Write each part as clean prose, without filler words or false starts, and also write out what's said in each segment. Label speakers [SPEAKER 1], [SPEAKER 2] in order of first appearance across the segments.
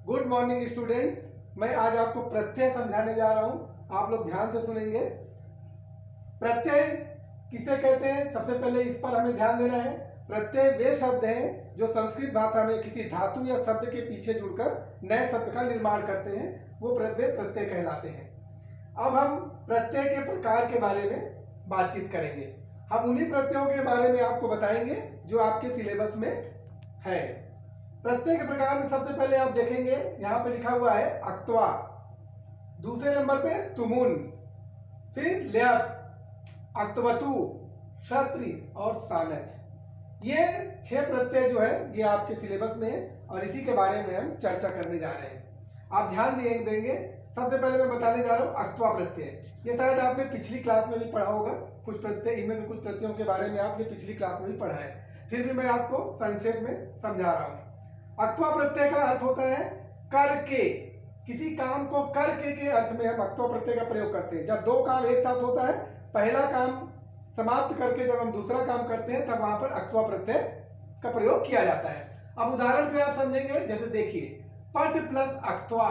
[SPEAKER 1] Good morning student. मैं आज आपको प्रत्यय समझाने जा रहा हूं। आप लोग ध्यान से सुनेंगे। प्रत्यय किसे कहते हैं, सबसे पहले इस पर हमें ध्यान देना है। प्रत्यय वे शब्द हैं जो संस्कृत भाषा में किसी धातु या शब्द के पीछे जुड़कर नए शब्द का निर्माण करते हैं, वो प्रत्यय कहलाते हैं। अब हम प्रत्यय के प्रकार के बारे में बातचीत करेंगे। हम उन्हीं प्रत्ययों के बारे में आपको बताएंगे जो आपके सिलेबस में है। प्रत्यय के प्रकार में सबसे पहले आप देखेंगे, यहां पे लिखा हुआ है अक्त्वा, दूसरे नंबर पे तुमुन, फिर ल्यप, अक्तवतु, क्षत्रि और सानच। ये 6 प्रत्यय जो है ये आपके सिलेबस में है और इसी के बारे में हम चर्चा करने जा रहे हैं। आप ध्यान देंगे। सबसे पहले मैं बताने जा रहा हूं अक्त्वा प्रत्यय। ये शायद आपने पिछली क्लास में भी पढ़ा होगा। कुछ प्रत्यय, इनमें से कुछ प्रत्ययों के बारे में आपने पिछली क्लास में भी पढ़ा है, फिर भी मैं आपको संक्षेप में समझा रहा हूं। अक्त्वा प्रत्यय का अर्थ होता है करके। किसी काम को करके के अर्थ में हम अक्त्वा प्रत्यय का प्रयोग करते हैं। जब दो काम एक साथ होता है, पहला काम समाप्त करके जब हम दूसरा काम करते हैं, तब वहां पर अक्त्वा प्रत्यय का प्रयोग किया जाता है। अब उदाहरण से आप समझेंगे। जैसे देखिए, पट प्लस अक्त्वा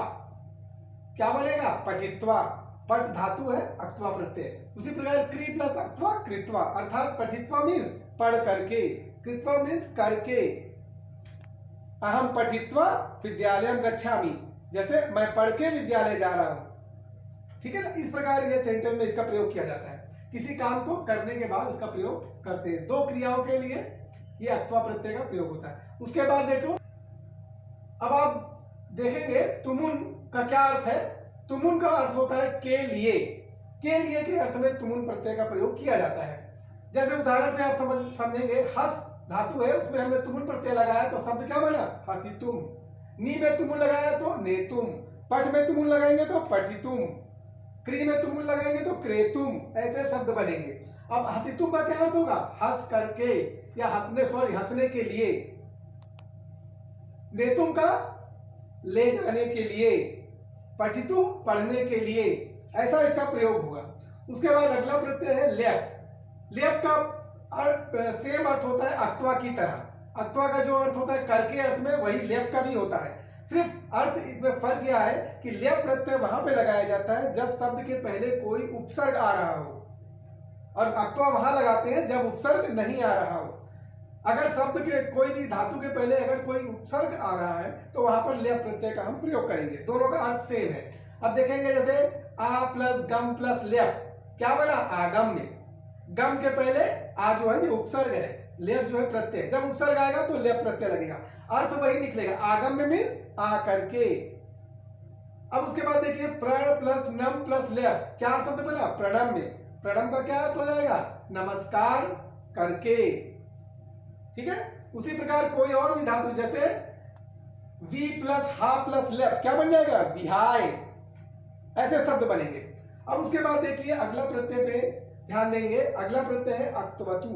[SPEAKER 1] क्या बनेगा? पठित्वा। पट धातु है, अक्त्वा प्रत्यय। उसी प्रकार क्री प्लस अक्त्वा कृत्वा, अर्थात पठित्वा मीन्स पढ़ करके, कृत्वा मीन्स करके। अहम पठित्वा विद्यालयम गच्छामि, जैसे मैं पढ़ के विद्यालय जा रहा हूं। ठीक है ना? इस प्रकार ये सेंटेंस में इसका प्रयोग किया जाता है। किसी काम को करने के बाद उसका प्रयोग करते हैं। दो क्रियाओं के लिए ये अक्त्वा प्रत्यय का प्रयोग होता है। उसके बाद देखो, अब आप देखेंगे तुमुन का क्या अर्थ है। तुमुन का अर्थ होता है के लिए। के लिए के अर्थ में तुमुन प्रत्यय का प्रयोग किया जाता है। जैसे उदाहरण से आप समझेंगे, हस धातु है, उसमें हमने तुमुन प्रत्यय लगाया तो शब्द क्या बना? हसितुम। नी में तुमुन लगाया तो नेतुम। पठ में तुमुन लगाएंगे तो पठितुम। क्री में तुमुन लगाएंगे तो क्रेतुम। ऐसे शब्द बनेंगे। अब हसितुम का क्या अर्थ होगा? हंस करके या हंसने के लिए। नेतुम का ले जाने के लिए। पठितुम पढ़ने के लिए। ऐसा इसका प्रयोग होगा। उसके बाद अगला प्रत्यय है ल्यप। ल्यप का सेम अर्थ होता है अक्त्वा की तरह। अक्त्वा का जो अर्थ होता है करके अर्थ में, वही ल्यप का भी होता है। सिर्फ अर्थ इसमें फर्क यह है कि ल्यप प्रत्यय वहां पे लगाया जाता है जब शब्द के पहले कोई उपसर्ग आ रहा हो, और अक्त्वा वहां लगाते हैं जब उपसर्ग नहीं आ रहा हो। अगर शब्द के कोई भी धातु के पहले अगर कोई उपसर्ग आ रहा है तो वहां पर ल्यप प्रत्यय का हम प्रयोग करेंगे। दोनों का अर्थ सेम है। अब देखेंगे, जैसे आ प्लस गम प्लस ल्यप, क्या बना? आगम्य। गम के पहले आ जो है ये उपसर्ग है, ल्यप जो है प्रत्यय। जब उपसर्ग आएगा तो ल्यप प्रत्यय लगेगा, अर्थ वही निकलेगा। आगम्य मीन्स आ करके। अब उसके बाद देखिए, प्रण प्लस नम प्लस ल्यप, क्या शब्द बना? प्रणम्य। प्रणम का क्या अर्थ हो जाएगा? नमस्कार करके। ठीक है? उसी प्रकार कोई और भी धातु, जैसे वी प्लस हा प्लस ल्यप, क्या बन जाएगा? विहाय। ऐसे शब्द बनेंगे। अब उसके बाद देखिए, अगला प्रत्यय पे ध्यान देंगे। अगला प्रत्यय है अक्तवतु।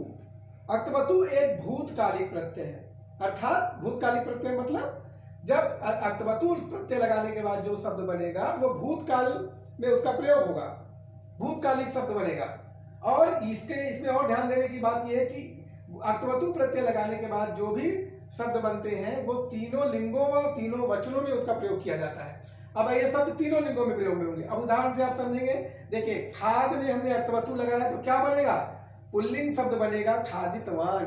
[SPEAKER 1] अक्तवतु एक भूतकालिक प्रत्यय है। अर्थात भूतकालिक प्रत्यय मतलब जब अक्तवतु प्रत्यय लगाने के बाद जो शब्द बनेगा वो भूतकाल में उसका प्रयोग होगा, भूतकालिक शब्द बनेगा। और इसमें और ध्यान देने की बात यह है कि अक्तवतु प्रत्यय लगाने के बाद जो भी शब्द बनते हैं वो तीनों लिंगों व तीनों वचनों में उसका प्रयोग किया जाता है। अब ये शब्द तीनों लिंगों में प्रयोग में होंगे। अब उदाहरण से आप समझेंगे। देखिए, खाद में हमने अक्तवतु लगाया तो क्या बनेगा? पुल्लिंग शब्द बनेगा खादितवान।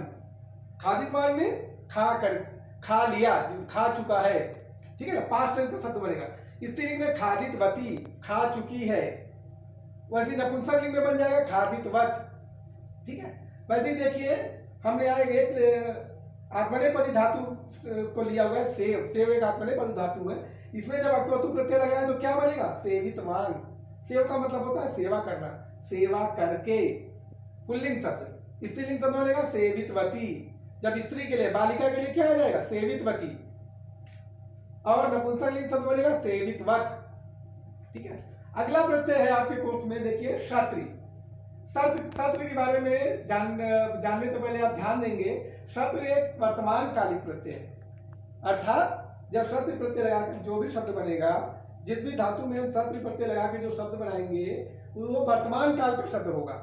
[SPEAKER 1] खादितवान में खा लिया, खा चुका है। ठीक है ना? पास्ट टेंस का शब्द बनेगा। स्त्रीलिंग में खादितवती, खा चुकी है। वैसे नपुंसक लिंग में बन जाएगा खादितवत। ठीक है? वैसे ही देखिए, हमने यहाँ एक आत्मनेपदी धातु को लिया हुआ है, सेव। सेव एक आत्मनेपदी धातु है। इसमें जब अक्तवतु प्रत्यय लगाया तो क्या बनेगा? सेवितवान। सेव का मतलब होता है सेवा करना, सेवा करके। पुल्लिंग शब्द। स्त्रीलिंग शब्द बनेगा सेवितवती। जब स्त्री के लिए, बालिका के लिए क्या आ जाएगा? सेवितवती। और नपुंसकलिंग शब्द बनेगा सेवितवत। ठीक है? अगला प्रत्यय है आपके कोर्स में, देखिए क्षत्रि। क्षत्रि के बारे में जानने से पहले आप ध्यान देंगे, क्षत्रि एक वर्तमान कालिक प्रत्यय है। अर्थात जब क्षत्रि प्रत्यय लगाकर जो भी शब्द बनेगा, जिस भी धातु में हम क्षत्रि प्रत्यय लगा के जो शब्द बनाएंगे वो वर्तमान काल का शब्द होगा।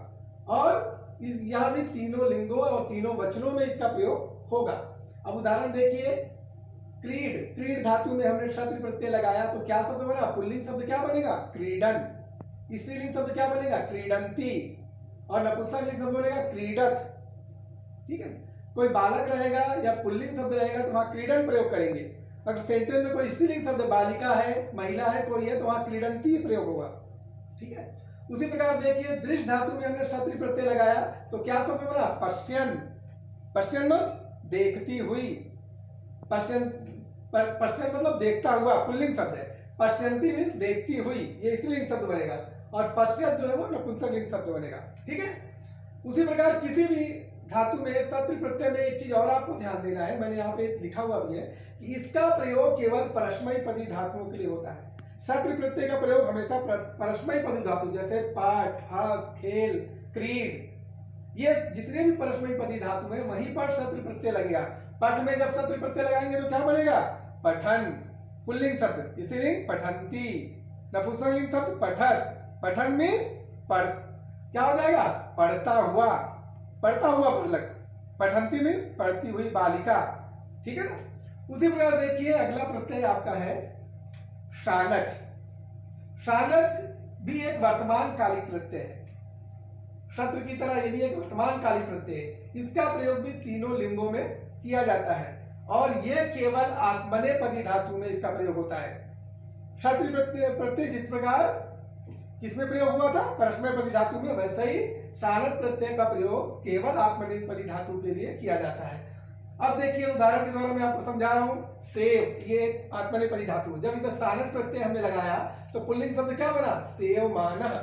[SPEAKER 1] और यहां भी तीनों लिंगों और तीनों वचनों में इसका प्रयोग होगा। अब उदाहरण देखिए, क्रीड, क्रीड धातु में हमने क्षत्र प्रत्यय लगाया तो क्या शब्द बना? पुल्लिंग शब्द क्या बनेगा? क्रीडन। स्त्रीलिंग शब्द क्या बनेगा? क्रीडंती। और नपुंसकलिंग शब्द बनेगा क्रीडत। ठीक है, कोई बालक रहेगा या पुल्लिंग शब्द रहेगा तो वहां क्रीडन प्रयोग करेंगे। अगर सेंटेंस में कोई स्त्रीलिंग शब्द बालिका है, महिला है, कोई है, तो वहां क्रीडंती प्रयोग होगा। ठीक है, उसी प्रकार देखिए दृश्य धातु में हमने क्षत्रि प्रत्यय लगाया तो क्या शब्द बना? पश्यन। पश्यन मतलब देखती हुई। पश्यन पश्यन मतलब देखता हुआ, पुल्लिंग शब्द है। पश्यंती मीन्स देखती हुई, ये स्त्रीलिंग शब्द बनेगा। और पश्यत जो है वो नपुंसकलिंग शब्द बनेगा। ठीक है, उसी प्रकार किसी भी धातु में क्षत्रि प्रत्यय में एक चीज और आपको ध्यान देना है, मैंने यहाँ पे लिखा हुआ भी है कि इसका प्रयोग केवल परस्मयी पदी धातुओं के लिए होता है। क्षत्रि प्रत्यय का प्रयोग हमेशा परस्मयी पदी धातु जैसे पाठ, हास, खेल, क्रीड, ये जितने भी परस्मयी पदी धातु है वहीं पर क्षत्रि प्रत्यय लगेगा। पठ में जब क्षत्रि प्रत्यय लगाएंगे तो क्या बनेगा? पठन। पुल्लिंग शब्द स्त्रीलिंग पठंती। नपुंसकलिंग शब्द पठत। पठन में पढ़, क्या हो जाएगा? पढ़ता हुआ, पढ़ता हुआ बालक। पठंती में पढ़ती हुई बालिका। ठीक है ना। उसी प्रकार देखिए अगला प्रत्यय आपका है शानच। शानच भी एक वर्तमान कालिक प्रत्यय है, क्षत्र की तरह ये भी एक वर्तमान कालिक प्रत्यय है। इसका प्रयोग भी तीनों लिंगों में किया जाता है और ये केवल आत्मनेपदी धातु में इसका प्रयोग होता है। क्षत्रि प्रत्यय जिस प्रकार किसमें प्रयोग हुआ था? परस्मयपदी धातु में, वैसे ही शानच प्रत्यय का प्रयोग केवल आत्मनेपदी धातु के लिए किया जाता है। अब देखिए उदाहरण के द्वारा मैं आपको समझा रहा हूं। सेव, ये आत्मनेपदी धातु, जब इसमें शानच प्रत्यय हमने लगाया तो पुल्लिंग शब्द क्या बना? सेवमानः।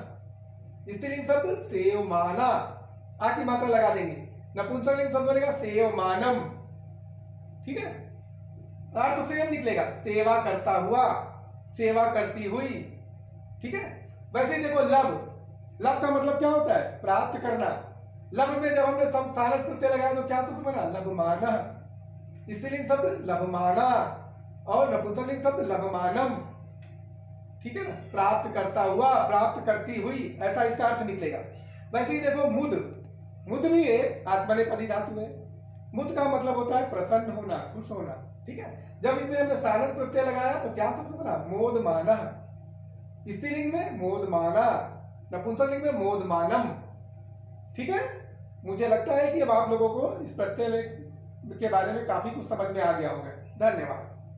[SPEAKER 1] स्त्रीलिंग शब्द सेवमाना, आ की मात्रा लगा देंगे। नपुंसकलिंग शब्द बनेगा सेवमानम। ठीक है, अर्थ सेम निकलेगा, सेवा करता हुआ, सेवा करती हुई। ठीक है, वैसे ही देखो लब, लब का मतलब क्या होता है? प्राप्त करना। लब में जब हमने शानच प्रत्यय लगाया तो क्या शब्द बना? लभमानः। स्त्रीलिंग शब्द लभमाना और नपुंसकलिंग शब्द लभमानम। ठीक है ना, प्राप्त करता हुआ, प्राप्त करती हुई, ऐसा इसका अर्थ निकलेगा। वैसे ही देखो मुद, मुद भी एक आत्मनेपदी धातु है। मुद का मतलब होता है प्रसन्न होना, खुश होना। ठीक है, जब इसमें हमने शानच प्रत्यय लगाया तो क्या शब्द बना? मोदमानः। स्त्रीलिंग में मोदमाना, नपुंसकलिंग में मोदमानम। ठीक है, मुझे लगता है कि अब आप लोगों को इस प्रत्यय के बारे में काफी कुछ समझ में आ गया होगा। धन्यवाद।